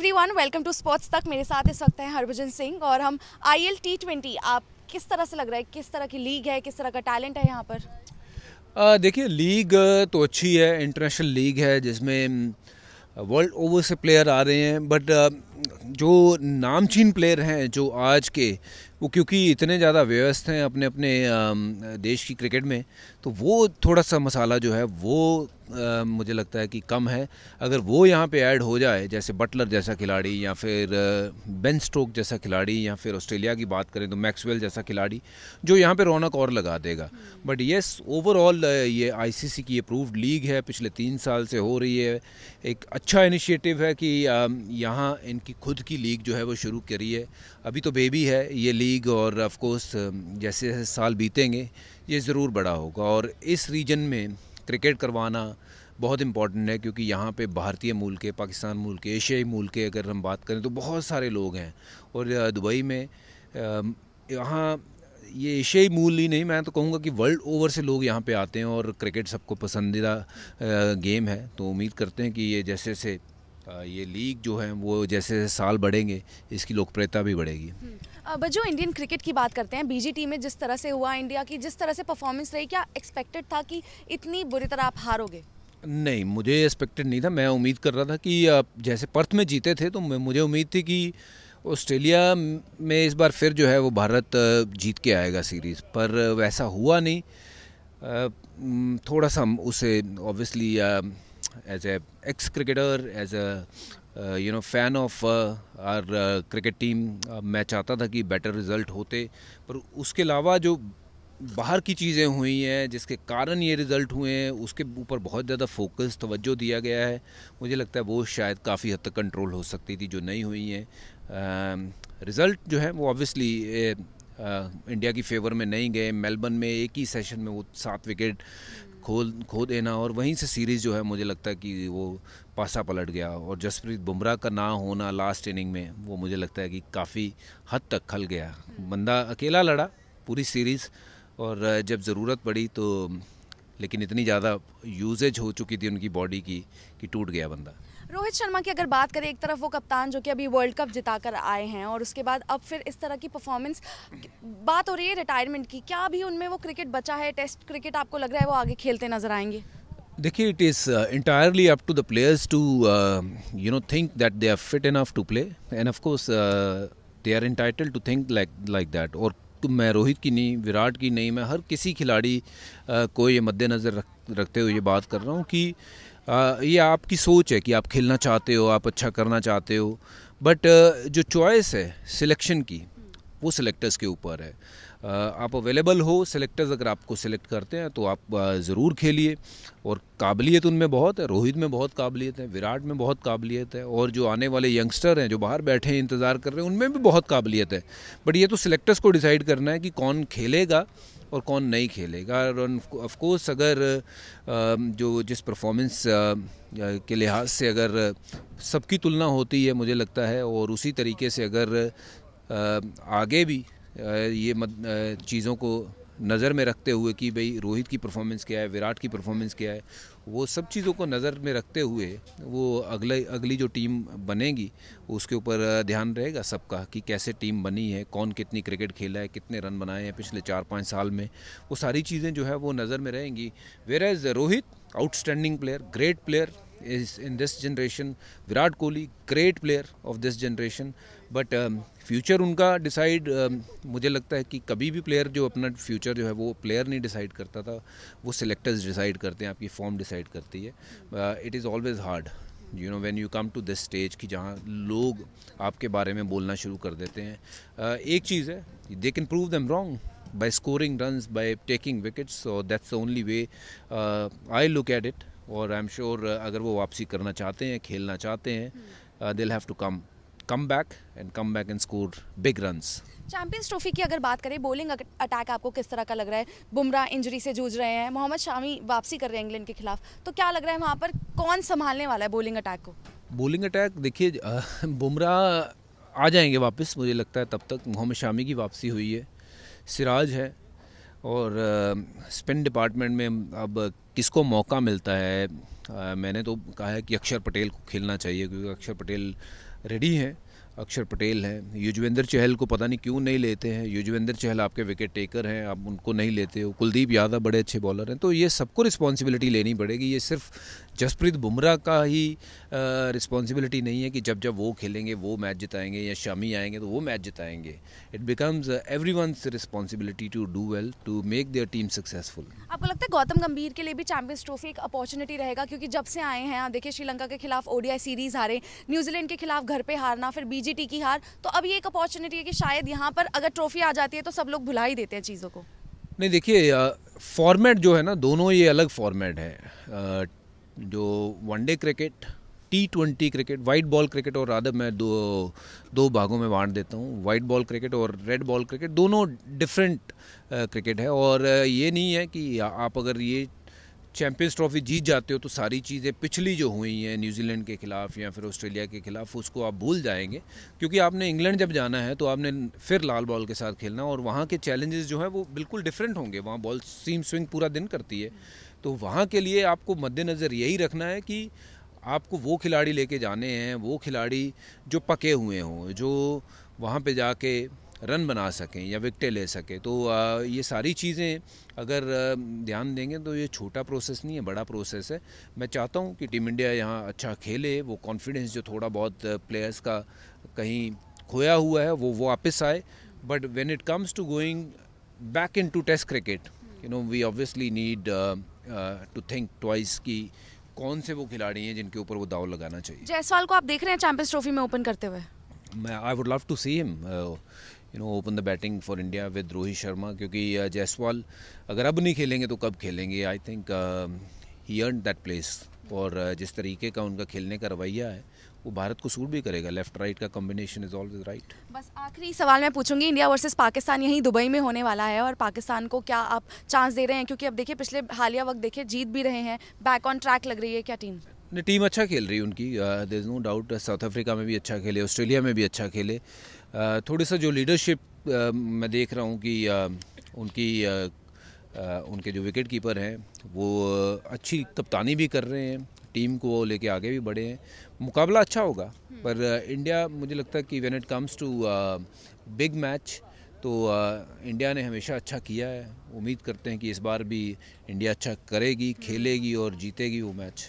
Everyone, welcome to sports तक। मेरे साथ इस वक्त हैं हरभजन सिंह और हम आईएल T20 आप किस तरह से लग रहा है, किस तरह की लीग है, किस तरह का टैलेंट है यहाँ पर? देखिए लीग तो अच्छी है, इंटरनेशनल लीग है जिसमें वर्ल्ड ओवर से प्लेयर आ रहे हैं। बट जो नामचीन प्लेयर हैं जो आज के, वो क्योंकि इतने ज़्यादा व्यस्त हैं अपने अपने देश की क्रिकेट में, तो वो थोड़ा सा मसाला जो है वो मुझे लगता है कि कम है। अगर वो यहाँ पे ऐड हो जाए, जैसे बटलर जैसा खिलाड़ी या फिर बेन स्टोक जैसा खिलाड़ी, या फिर ऑस्ट्रेलिया की बात करें तो मैक्सवेल जैसा खिलाड़ी, जो यहाँ पे रौनक और लगा देगा। बट येस, ओवरऑल ये आईसीसी की अप्रूव्ड लीग है, पिछले 3 साल से हो रही है। एक अच्छा इनिशिएटिव है कि यहाँ इनकी खुद की लीग जो है वो शुरू करी है। अभी तो बेबी है ये लीग, और ऑफ कोर्स जैसे जैसे साल बीतेंगे ये ज़रूर बड़ा होगा। और इस रीजन में क्रिकेट करवाना बहुत इम्पॉर्टेंट है, क्योंकि यहाँ पे भारतीय मूल के, पाकिस्तान मूल के, एशियाई मूल के अगर हम बात करें तो बहुत सारे लोग हैं। और दुबई में यहाँ ये एशियाई मूल ही नहीं, मैं तो कहूँगा कि वर्ल्ड ओवर से लोग यहाँ पे आते हैं, और क्रिकेट सबको पसंदीदा गेम है। तो उम्मीद करते हैं कि ये जैसे से ये लीग जो है वो जैसे साल बढ़ेंगे, इसकी लोकप्रियता भी बढ़ेगी। अब जो इंडियन क्रिकेट की बात करते हैं, बीजीटी में जिस तरह से हुआ, इंडिया की जिस तरह से परफॉर्मेंस रही, क्या एक्सपेक्टेड था कि इतनी बुरी तरह आप हारोगे? नहीं, मुझे एक्सपेक्टेड नहीं था। मैं उम्मीद कर रहा था कि जैसे पर्थ में जीते थे, तो मुझे उम्मीद थी कि ऑस्ट्रेलिया में इस बार फिर जो है वो भारत जीत के आएगा सीरीज़, पर वैसा हुआ नहीं। थोड़ा सा उसे obviously as a ex cricketer, as a fan of our cricket team, मैं चाहता था कि बेटर रिज़ल्ट होते। पर उसके अलावा जो बाहर की चीज़ें हुई हैं जिसके कारण ये रिज़ल्ट हुए हैं, उसके ऊपर बहुत ज़्यादा फोकस, तवज्जो दिया गया है। मुझे लगता है वो शायद काफ़ी हद तक कंट्रोल हो सकती थी, जो नहीं हुई हैं। रिज़ल्ट जो है वो ऑब्वियसली इंडिया की फेवर में नहीं गए। मेलबर्न में एक ही सेशन में वो 7 विकेट खो देना, और वहीं से सीरीज़ जो है मुझे लगता है कि वो पासा पलट गया। और जसप्रीत बुमराह का ना होना लास्ट इनिंग में, वो मुझे लगता है कि काफ़ी हद तक खल गया। बंदा अकेला लड़ा पूरी सीरीज़, और जब ज़रूरत पड़ी तो, लेकिन इतनी ज़्यादा यूजेज हो चुकी थी उनकी बॉडी की कि टूट गया बंदा। रोहित शर्मा की अगर बात करें, एक तरफ वो कप्तान जो कि अभी वर्ल्ड कप जिताकर आए हैं, और उसके बाद अब फिर इस तरह की परफॉर्मेंस, बात हो रही है रिटायरमेंट की, क्या अभी उनमें वो क्रिकेट बचा है? टेस्ट क्रिकेट आपको लग रहा है वो आगे खेलते नजर आएंगे? देखिए, it is entirely up to the players to think that they are fit enough to play, and of course they are entitled to think like that। और तो मैं रोहित की नहीं, विराट की नहीं, मैं हर किसी खिलाड़ी को ये मद्देनज़र रखते हुए ये बात कर रहा हूँ कि ये आपकी सोच है कि आप खेलना चाहते हो, आप अच्छा करना चाहते हो। बट जो चॉइस है सिलेक्शन की, वो सिलेक्टर्स के ऊपर है। आप अवेलेबल हो, सिलेक्टर्स अगर आपको सिलेक्ट करते हैं तो आप ज़रूर खेलिए। और काबिलियत उनमें बहुत है, रोहित में बहुत काबिलियत है, विराट में बहुत काबिलियत है, और जो आने वाले यंगस्टर हैं जो बाहर बैठे हैं इंतज़ार कर रहे हैं, उनमें भी बहुत काबिलियत है। बट ये तो सिलेक्टर्स को डिसाइड करना है कि कौन खेलेगा और कौन नहीं खेलेगा। और ऑफ कोर्स अगर जो जिस परफॉर्मेंस के लिहाज से अगर सबकी तुलना होती है, मुझे लगता है, और उसी तरीके से अगर आगे भी ये चीज़ों को नज़र में रखते हुए कि भाई रोहित की परफॉर्मेंस क्या है, विराट की परफॉर्मेंस क्या है, वो सब चीज़ों को नज़र में रखते हुए वो अगली जो टीम बनेगी उसके ऊपर ध्यान रहेगा सबका कि कैसे टीम बनी है, कौन कितनी क्रिकेट खेला है, कितने रन बनाए हैं पिछले 4-5 साल में। वो सारी चीज़ें जो है वो नज़र में रहेंगी। Where as Rohit, outstanding player, great player is in this generation, Virat Kohli great player of this generation. But future उनका डिसाइड, मुझे लगता है कि कभी भी प्लेयर जो अपना फ्यूचर जो है वो प्लेयर नहीं डिसाइड करता था, वो सिलेक्टर्स डिसाइड करते हैं, आपकी फॉर्म डिसाइड करती है। It is always hard when you come to this stage कि जहाँ लोग आपके बारे में बोलना शुरू कर देते हैं। एक चीज़ है, they can prove them wrong by scoring runs, by taking wickets, so that's the only way I look at it। और आई एम श्योर अगर वो वापसी करना चाहते हैं, खेलना चाहते हैं, they will have to come back and score big runs. Champions trophy की अगर बात करें, बॉलिंग अटैक आपको किस तरह का लग रहा है? बुमराह इंजरी से जूझ रहे हैं, मोहम्मद शामी वापसी कर रहे हैं इंग्लैंड के खिलाफ, तो क्या लग रहा है वहाँ पर कौन संभालने वाला है बॉलिंग अटैक को? बॉलिंग अटैक देखिए, बुमराह आ जाएंगे वापस, मुझे लगता है तब तक मोहम्मद शामी की वापसी हुई है, सिराज है, और स्पिन डिपार्टमेंट में अब किसको मौका मिलता है, मैंने तो कहा है कि अक्षर पटेल को खेलना चाहिए, क्योंकि अक्षर पटेल रेडी हैं, अक्षर पटेल हैं। युजवेंद्र चहल को पता नहीं क्यों नहीं लेते हैं, युजवेंद्र चहल आपके विकेट टेकर हैं, आप उनको नहीं लेते हो। कुलदीप यादव बड़े अच्छे बॉलर हैं, तो ये सबको रिस्पॉन्सिबिलिटी लेनी पड़ेगी। ये सिर्फ जसप्रीत बुमराह का ही रिस्पॉन्सिबिलिटी नहीं है कि जब जब वो खेलेंगे वो मैच जिताएंगे, या शामी आएंगे तो वो मैच जिताएंगे। It becomes everyone's responsibility to do well, to make their team successful. आपको लगता है गौतम गंभीर के लिए भी चैंपियंस ट्रॉफी एक अपॉर्चुनिटी रहेगा, क्योंकि जब से आए हैं आप देखिए श्रीलंका के खिलाफ ओडीआई सीरीज हारे, न्यूजीलैंड के खिलाफ घर पे हारना, फिर बीजीटी की हार, तो अब ये एक अपॉर्चुनिटी है कि शायद यहाँ पर अगर ट्रॉफी आ जाती है तो सब लोग भुला ही देते हैं चीज़ों को। नहीं देखिए, फॉर्मेट जो है ना, दोनों ये अलग फॉर्मेट है। जो one day cricket, T20 cricket, white ball cricket, और रादर मैं दो भागों में बांट देता हूँ। वाइट बॉल क्रिकेट और रेड बॉल क्रिकेट दोनों डिफरेंट क्रिकेट है। और ये नहीं है कि आप अगर ये चैंपियंस ट्रॉफी जीत जाते हो तो सारी चीज़ें पिछली जो हुई हैं न्यूजीलैंड के खिलाफ या फिर ऑस्ट्रेलिया के खिलाफ, उसको आप भूल जाएंगे। क्योंकि आपने इंग्लैंड जब जाना है तो आपने फिर लाल बॉल के साथ खेलना, और वहाँ के चैलेंजेस जो हैं वो बिल्कुल डिफरेंट होंगे। वहाँ बॉल सीम स्विंग पूरा दिन करती है, तो वहाँ के लिए आपको मद्देनज़र यही रखना है कि आपको वो खिलाड़ी लेके जाने हैं, वो खिलाड़ी जो पके हुए हों, जो वहाँ पे जाके रन बना सकें या विकेटें ले सकें। तो ये सारी चीज़ें अगर ध्यान देंगे तो ये छोटा प्रोसेस नहीं है, बड़ा प्रोसेस है। मैं चाहता हूँ कि टीम इंडिया यहाँ अच्छा खेले, वो कॉन्फिडेंस जो थोड़ा बहुत प्लेयर्स का कहीं खोया हुआ है वो वापस आए। But when it comes to going back into test cricket, you know, we obviously need to think twice कि कौन से वो खिलाड़ी हैं जिनके ऊपर वो दाव लगाना चाहिए। जायसवाल को आप देख रहे हैं चैंपियंस ट्रॉफी में ओपन करते हुए? I would love to see him open the batting for India with Rohit Sharma, क्योंकि जायसवाल अगर अब नहीं खेलेंगे तो कब खेलेंगे। I think he earn that place, और जिस तरीके का उनका खेलने का रवैया है वो भारत को सूट भी करेगा। लेफ्ट राइट का कॉम्बिनेशन इज ऑलवेज राइट। बस आखिरी सवाल मैं पूछूंगी, इंडिया वर्सेस पाकिस्तान यहीं दुबई में होने वाला है, और पाकिस्तान को क्या आप चांस दे रहे हैं? क्योंकि अब देखिए पिछले हालिया वक्त देखिए जीत भी रहे हैं, बैक ऑन ट्रैक लग रही है क्या टीम? नहीं, टीम अच्छा खेल रही है उनकी, there is no doubt. South Africa में भी अच्छा खेले, ऑस्ट्रेलिया में भी अच्छा खेले। थोड़ी सा जो लीडरशिप मैं देख रहा हूँ कि उनके जो विकेट कीपर हैं वो अच्छी कप्तानी भी कर रहे हैं, टीम को लेके आगे भी बढ़े हैं। मुकाबला अच्छा होगा, पर इंडिया, मुझे लगता है कि when it comes to big match तो इंडिया ने हमेशा अच्छा किया है। उम्मीद करते हैं कि इस बार भी इंडिया अच्छा करेगी, खेलेगी और जीतेगी वो मैच।